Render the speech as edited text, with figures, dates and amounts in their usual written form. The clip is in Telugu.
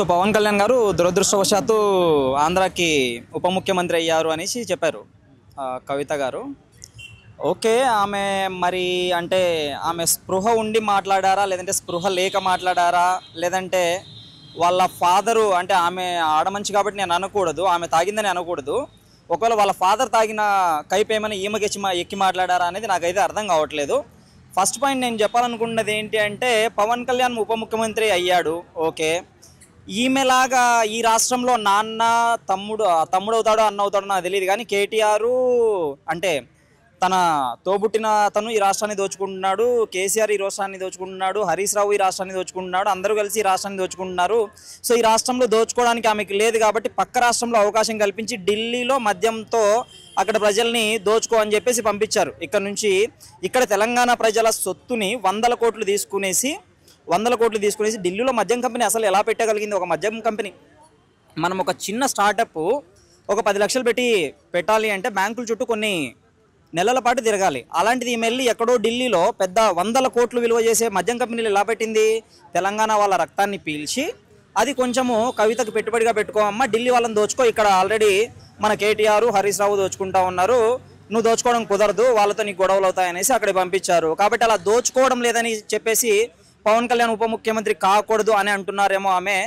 సో పవన్ కళ్యాణ్ గారు దురదృష్టవశాత్తు ఆంధ్రాకి ఉప ముఖ్యమంత్రి అయ్యారు అనేసి చెప్పారు కవిత గారు. ఓకే, ఆమె మరి అంటే ఆమె స్పృహ ఉండి మాట్లాడారా, లేదంటే స్పృహ లేక మాట్లాడారా, లేదంటే వాళ్ళ ఫాదరు అంటే ఆమె ఆడమంచి కాబట్టి నేను అనకూడదు, ఆమె తాగిందని అనకూడదు, ఒకవేళ వాళ్ళ ఫాదర్ తాగిన కైపు ఏమైనా ఈమెకి ఎక్కి మాట్లాడారా అనేది నాకైతే అర్థం కావట్లేదు. ఫస్ట్ పాయింట్ నేను చెప్పాలనుకున్నది ఏంటి అంటే, పవన్ కళ్యాణ్ ఉప ముఖ్యమంత్రి అయ్యాడు, ఓకే. ఈమెలాగా ఈ రాష్ట్రంలో నాన్న తమ్ముడు అవుతాడో అన్న అవుతాడో నాకు తెలియదు, కానీ కేటీఆర్ అంటే తన తోబుట్టిన అతను ఈ రాష్ట్రాన్ని దోచుకుంటున్నాడు, కేసీఆర్ ఈ రాష్ట్రాన్ని దోచుకుంటున్నాడు, హరీష్ రావు ఈ రాష్ట్రాన్ని దోచుకుంటున్నాడు, అందరూ కలిసి ఈ రాష్ట్రాన్ని దోచుకుంటున్నారు. సో ఈ రాష్ట్రంలో దోచుకోవడానికి ఆమెకి లేదు కాబట్టి పక్క రాష్ట్రంలో అవకాశం కల్పించి ఢిల్లీలో మద్యంతో అక్కడ ప్రజల్ని దోచుకో అని చెప్పేసి పంపించారు. ఇక్కడ తెలంగాణ ప్రజల సొత్తుని వందల కోట్లు తీసుకునేసి ఢిల్లీలో మద్యం కంపెనీ అసలు ఎలా పెట్టగలిగింది? ఒక మద్యం కంపెనీ మనం ఒక చిన్న స్టార్టప్ ఒక 10 లక్షలు పెట్టాలి అంటే బ్యాంకుల చుట్టూ కొన్ని నెలల పాటు తిరగాలి. అలాంటిది ఈమె వెళ్ళి ఎక్కడో ఢిల్లీలో పెద్ద వందల కోట్లు విలువ చేసే మద్యం కంపెనీలు ఎలా పెట్టింది? తెలంగాణ వాళ్ళ రక్తాన్ని పీల్చి అది కొంచెము కవితకు పెట్టుబడిగా పెట్టుకోమమ్మా, ఢిల్లీ వాళ్ళని దోచుకో, ఇక్కడ ఆల్రెడీ మన కేటీఆర్ హరీష్ రావు దోచుకుంటా ఉన్నారు, నువ్వు దోచుకోవడం కుదరదు, వాళ్ళతో నీకు గొడవలు అవుతాయనేసి అక్కడికి పంపించారు. కాబట్టి అలా దోచుకోవడం లేదని చెప్పేసి పవన్ కళ్యాణ్ ఉప ముఖ్యమంత్రి కాకూడదు అని అంటున్నారేమో ఆమె.